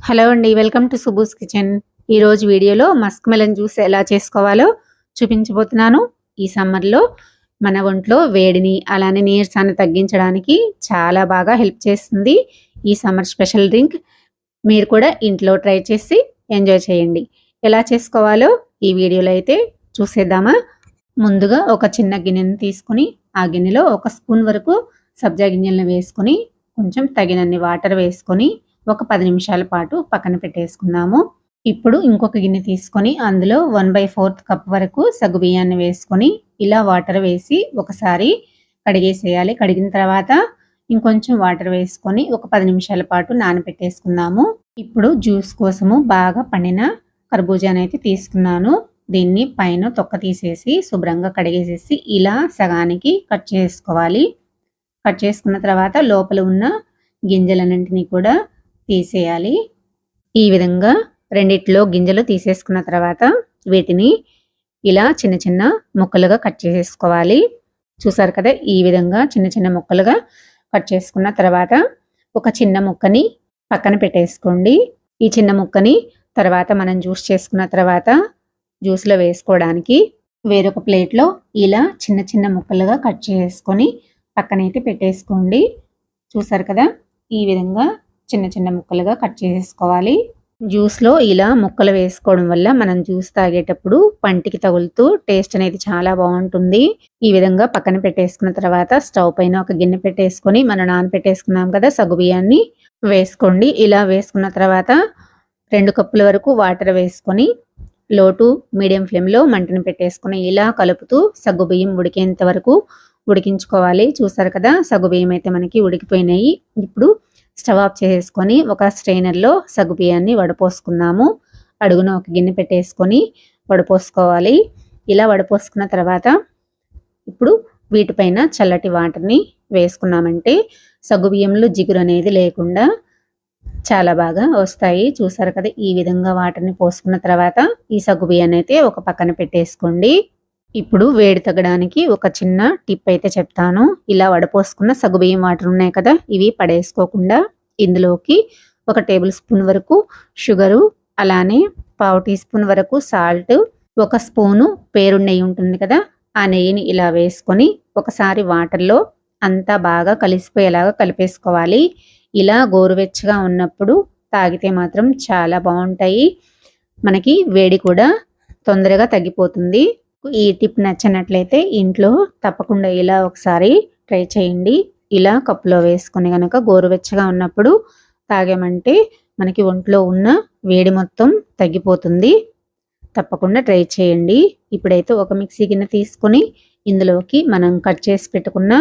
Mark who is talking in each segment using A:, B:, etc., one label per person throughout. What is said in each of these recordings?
A: Hello అండి, welcome to సుబూస్ kitchen. ఈరోజు వీడియోలో మస్క్ మెలన్ జ్యూస్ ఎలా చేసుకోవాలో చూపించబోతున్నాను. ఈ సమ్మర్లో మన ఒంట్లో వేడిని అలానే నీరసాన్ని తగ్గించడానికి చాలా బాగా హెల్ప్ చేస్తుంది ఈ సమ్మర్ స్పెషల్ డ్రింక్. మీరు కూడా ఇంట్లో ట్రై చేసి ఎంజాయ్ చేయండి. ఎలా చేసుకోవాలో ఈ వీడియోలో అయితే చూసేద్దామా. ముందుగా ఒక చిన్న గిన్నెను తీసుకుని ఆ గిన్నెలో 1 స్పూన్ వరకు సబ్జా గింజలను వేసుకొని కొంచెం తగినన్ని వాటర్ వేసుకొని ఒక 10 నిమిషాల పాటు పక్కన పెట్టేసుకుందాము. ఇప్పుడు ఇంకొక గిన్నె తీసుకొని అందులో 1/4 కప్ వరకు సగ్గుబియ్యాన్ని వేసుకొని ఇలా వాటర్ వేసి ఒకసారి కడిగేసేయాలి. కడిగిన తర్వాత ఇంకొంచెం వాటర్ వేసుకొని ఒక 10 నిమిషాల పాటు నానబెట్టేసుకుందాము. ఇప్పుడు జ్యూస్ కోసము బాగా పండిన కర్బూజాని అయితే తీసుకున్నాను. దీన్ని పైన తొక్క తీసేసి శుభ్రంగా కడిగేసేసి ఇలా సగానికి కట్ చేసుకోవాలి. కట్ చేసుకున్న తర్వాత లోపల ఉన్న గింజలన్నింటినీ కూడా తీసేయాలి. ఈ విధంగా రెండిట్లో గింజలు తీసేసుకున్న తర్వాత వీటిని ఇలా చిన్న చిన్న ముక్కలుగా కట్ చేసేసుకోవాలి. చూసారు కదా, ఈ విధంగా చిన్న చిన్న ముక్కలుగా కట్ చేసుకున్న తర్వాత ఒక చిన్న ముక్కని పక్కన పెట్టేసుకోండి. ఈ చిన్న ముక్కని తర్వాత మనం జ్యూస్ చేసుకున్న తర్వాత జ్యూస్లో వేసుకోవడానికి వేరొక ప్లేట్లో ఇలా చిన్న చిన్న ముక్కలుగా కట్ చేసుకొని పక్కనైతే పెట్టేసుకోండి. చూసారు కదా, ఈ విధంగా చిన్న చిన్న ముక్కలుగా కట్ చేసేసుకోవాలి. జ్యూస్లో ఇలా ముక్కలు వేసుకోవడం వల్ల మనం జ్యూస్ తాగేటప్పుడు పంటికి తగులుతూ టేస్ట్ అనేది చాలా బాగుంటుంది. ఈ విధంగా పక్కన పెట్టేసుకున్న తర్వాత స్టవ్ పైన ఒక గిన్నె పెట్టేసుకొని మనం నానబెట్టేసుకున్నాం కదా సగ్గుబియ్యాన్ని వేసుకోండి. ఇలా వేసుకున్న తర్వాత 2 కప్పుల వరకు వాటర్ వేసుకొని లో టు మీడియం ఫ్లేమ్లో మంటను పెట్టేసుకొని ఇలా కలుపుతూ సగ్గుబియ్యం ఉడికేంత వరకు ఉడికించుకోవాలి. చూసారు కదా, సగ్గుబియ్యం అయితే మనకి ఉడికిపోయినాయి. ఇప్పుడు స్టవ్ ఆఫ్ చేసుకొని ఒక స్ట్రైనర్లో సగ్గుబియ్యాన్ని వడపోసుకుందాము. అడుగున ఒక గిన్నె పెట్టేసుకొని వడపోసుకోవాలి. ఇలా వడపోసుకున్న తర్వాత ఇప్పుడు వీటిపైన చల్లటి వాటర్ని వేసుకున్నామంటే సగ్గుబియ్యంలో జిగురు అనేది లేకుండా చాలా బాగా వస్తాయి. చూసారు కదా, ఈ విధంగా వాటర్ని పోసుకున్న తర్వాత ఈ సగ్గుబియ్యాన్ని అయితే ఒక పక్కన పెట్టేసుకోండి. ఇప్పుడు వేడి తగ్గడానికి ఒక చిన్న టిప్ అయితే చెప్తాను. ఇలా వడపోసుకున్న సగ్గుబియ్యం వాటర్ ఉన్నాయి కదా, ఇవి పడేసుకోకుండా ఇందులోకి 1 టేబుల్ స్పూన్ వరకు షుగరు, అలానే 1/2 టీ స్పూన్ వరకు సాల్ట్, 1 స్పూను పేరు నెయ్యి ఉంటుంది కదా, ఆ నెయ్యిని ఇలా వేసుకొని ఒకసారి వాటర్లో అంతా బాగా కలిసిపోయేలాగా కలిపేసుకోవాలి. ఇలా గోరువెచ్చగా ఉన్నప్పుడు తాగితే మాత్రం చాలా బాగుంటాయి. మనకి వేడి కూడా తొందరగా తగ్గిపోతుంది. ఈ టిప్ నచ్చినట్లయితే ఇంట్లో తప్పకుండా ఇలా ఒకసారి ట్రై చేయండి. ఇలా కప్పులో వేసుకొని కనుక గోరువెచ్చగా ఉన్నప్పుడు తాగామంటే మనకి ఒంట్లో ఉన్న వేడి మొత్తం తగ్గిపోతుంది. తప్పకుండా ట్రై చేయండి. ఇప్పుడైతే ఒక మిక్సీ గిన్నె తీసుకొని ఇందులోకి మనం కట్ చేసి పెట్టుకున్న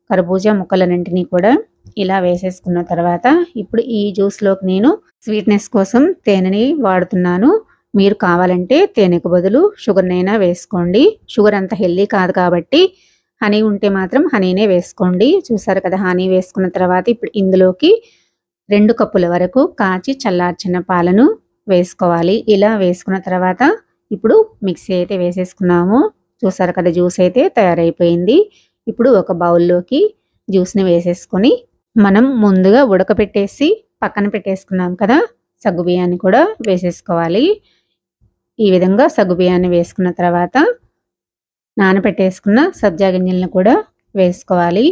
A: కర్బూజా ముక్కలన్నింటినీ కూడా ఇలా వేసేసుకున్న తర్వాత ఇప్పుడు ఈ జ్యూస్లోకి నేను స్వీట్నెస్ కోసం తేనెని వాడుతున్నాను. మీరు కావాలంటే తేనెకు బదులు షుగర్నైనా వేసుకోండి. షుగర్ అంత హెల్దీ కాదు కాబట్టి హనీ ఉంటే మాత్రం హనీనే వేసుకోండి. చూసారు కదా, హనీ వేసుకున్న తర్వాత ఇప్పుడు ఇందులోకి 2 కప్పుల వరకు కాచి చల్లార్చిన పాలను వేసుకోవాలి. ఇలా వేసుకున్న తర్వాత ఇప్పుడు మిక్సీ అయితే వేసేసుకున్నాము. చూసారు కదా, జ్యూస్ అయితే తయారైపోయింది. ఇప్పుడు ఒక బౌల్లోకి జ్యూస్ని వేసేసుకొని మనం ముందుగా ఉడకపెట్టేసి పక్కన పెట్టేసుకున్నాం కదా సగ్గుబియ్యాన్ని కూడా వేసేసుకోవాలి. ఈ విధంగా సగ్గుబియ్యాన్ని వేసుకున్న తర్వాత నానబెట్టేసుకున్న సబ్జా గింజలను కూడా వేసుకోవాలి.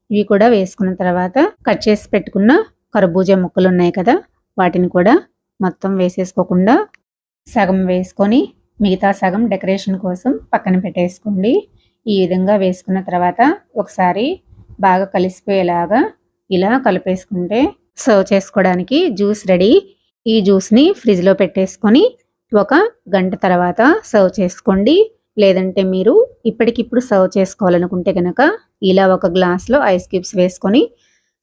A: ఇవి కూడా వేసుకున్న తర్వాత కట్ చేసి పెట్టుకున్న కర్బూజా ముక్కలు ఉన్నాయి కదా, వాటిని కూడా మొత్తం వేసేసుకోకుండా సగం వేసుకొని మిగతా సగం డెకరేషన్ కోసం పక్కన పెట్టేసుకోండి. ఈ విధంగా వేసుకున్న తర్వాత ఒకసారి బాగా కలిసిపోయేలాగా ఇలా కలిపేసుకుంటే సర్వ్ చేసుకోవడానికి జ్యూస్ రెడీ. ఈ జ్యూస్ని ఫ్రిడ్జ్లో పెట్టేసుకొని 1 గంట తర్వాత సర్వ్ చేసుకోండి. లేదంటే మీరు ఇప్పటికిప్పుడు సర్వ్ చేసుకోవాలనుకుంటే కనుక ఇలా ఒక గ్లాస్లో ఐస్ క్యూబ్స్ వేసుకొని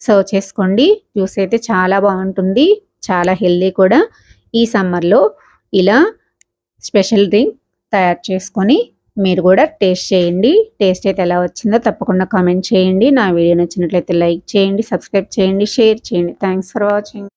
A: సర్వ్ చేసుకోండి. జ్యూస్ అయితే చాలా బాగుంటుంది, చాలా హెల్దీ కూడా. ఈ సమ్మర్లో ఇలా స్పెషల్ డ్రింక్ తయారు చేసుకొని మీరు కూడా టేస్ట్ చేయండి. టేస్ట్ అయితే ఎలా వచ్చిందో తప్పకుండా కామెంట్ చేయండి. నా వీడియో నచ్చినట్లయితే లైక్ చేయండి, సబ్స్క్రైబ్ చేయండి, షేర్ చేయండి. Thanks for watching.